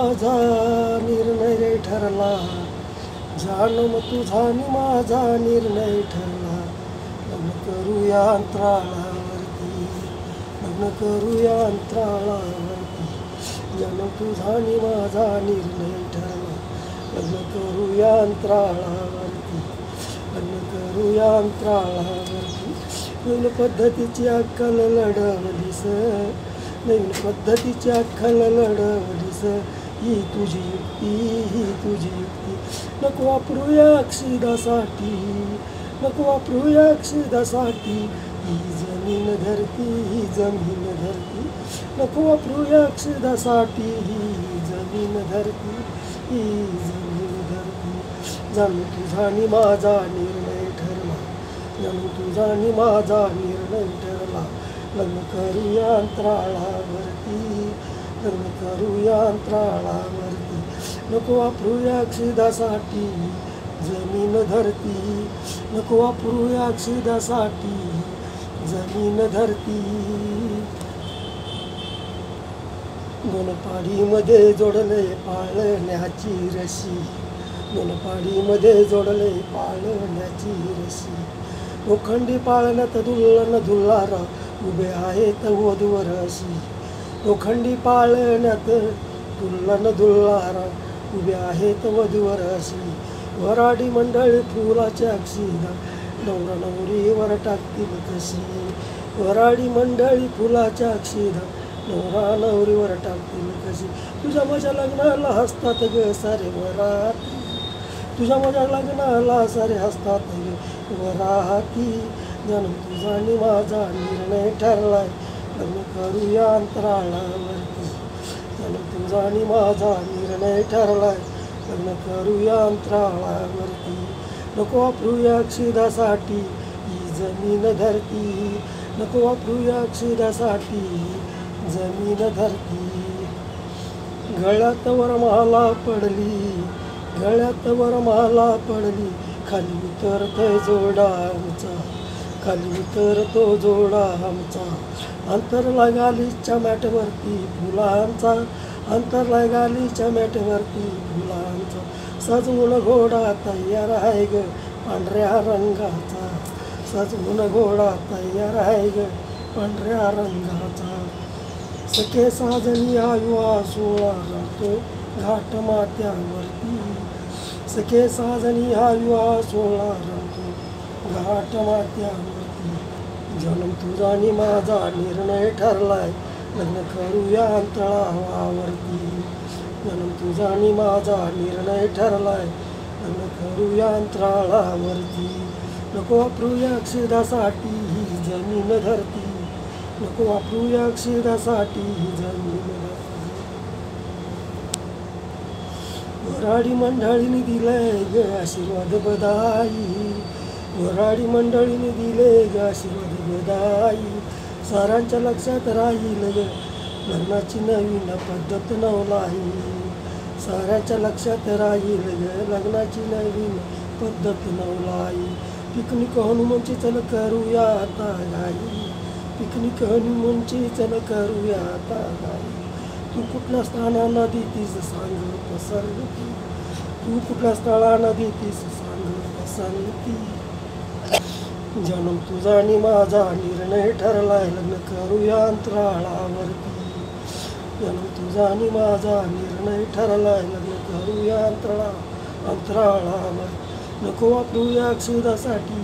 माझा निर्णय ठरला, जानम तुझा आणि माझा निर्णय ठरला. लग्न करूया अंतराळावरती, लग्न करूया अंतराळावरती. जानम तुझा आणि माझा निर्णय ठरला, लग्न करूया अंतराळावरती, लग्न करूया अंतराळावरती. नवीन पद्धतीची अक्कल लढवलीस, नवीन पद्धतीची अक्कल लढवलीस. ही तुझी युक्ती, ही तुझी युक्ती. नको वापरूया अक्षिदासाठी, नको वापरूया अक्षिदासाठी. ही जमीन धरती, ही जमीन धरती. नको वापरूया अक्षिदासाठी. ही जमीन धरती, ही जमीन धरती. जाणू तुझा आणि माझा निर्णय ठरला, जाणू तुझा आणि माझा निर्णय ठरला. लग्न करूया अंतराळावरती, लग्न करूया अंतराळावरती. नको वापरूया अक्षिदासाठी. जमीन धरती, नको वापरूया अक्षिदासाठी. जमीन धरती. दोन पाडीमध्ये जोडले पाळण्याची रशी, दोन पाडीमध्ये जोडले पाळण्याची रशी. लोखंडी पाळण्यात दुल्लन दुल्हार उभे आहेत वधूवर अशी. लोखंडी पाळण्यात दुल्लन दुल्हार उभे आहेत वधूवर अशी. वराडी मंडळी फुलाच्या अक्षिदा नवरा नवरीवर टाकतील कशी. वराडी मंडळी फुलाच्या अक्षिदा नवरा नवरीवर टाकतील कशी. तुझ्या माझ्या लग्नाला हसतात ग सारे वराती, तुझ्या माझ्या लग्नाला सारे हसतात ग वराती. जाणून तुझा आणि माझा निर्णय ठरलाय, लग्न करूया अंतराळावरती. जाणून तुझा आणि माझा निर्णय ठरलाय, लग्न करूया अंतराळावरती. नको वापरूया अक्षिदासाठी. ही जमीन धरती, नको वापरूया अक्षिदासाठी. जमीन धरती. गळ्यात वरमाला पडली, गळ्यात वरमाला पडली. खाली उतरतोय जोडा आमचा, खाली उतरतो जोडा आमचा. अंतरला गालीच्या मॅटवरती फुलांचा, अंतरला गालीच्या मॅटवरती फुलांचा. सजवून घोडा तयार आहे ग पांढऱ्या रंगाचा, सजवून घोडा तयार आहे ग पांढऱ्या रंगाचा. सखे साजनी हा विवाह सोहळा रंगतो घाट माथ्यावरती, सखे साजनी हा विवाह सोहळा रंगतो घाट माथ्यावरती. जन्म तुझा आणि माझा निर्णय ठरलाय, लग्न करूया अंतराळावरती. जन्म तुझा आणि माझा निर्णय ठरलाय, लग्न करूया अंतराळावरती. नको वापरूया अक्षिदासाठी. ही जमीन धरती, नको वापरूया अक्षिदासाठी. ही जमीन धरती. वराडी मंडळीने दिलंय ग आशीर्वाद बधाई, वराडी मंडळीने दिले ग आशीर्वाद बधाई. सारांच्या लक्षात राहील ग लग्नाची नवीन पद्धत नवलाई. साऱ्याच्या लक्षात राहील ग लग्नाची नवीन पद्धत नवलाई. पिकनिक हनुमानची चल करूया आता गाई, पिकनिक हनुमानची चल करूया आता गाई. तू कुठल्या स्थानाला देतीस सांग पसंती, तू कुठल्या स्थळाला देतीस सांग पसंती. जन्म तुझा आणि माझा निर्णय ठरलाय, लग्न करूया अंतराळावरती. जन्म तुझा आणि माझा निर्णय ठरलाय, लग्न करूया अंतराळावर. नको वापरूया अक्षिदासाठी.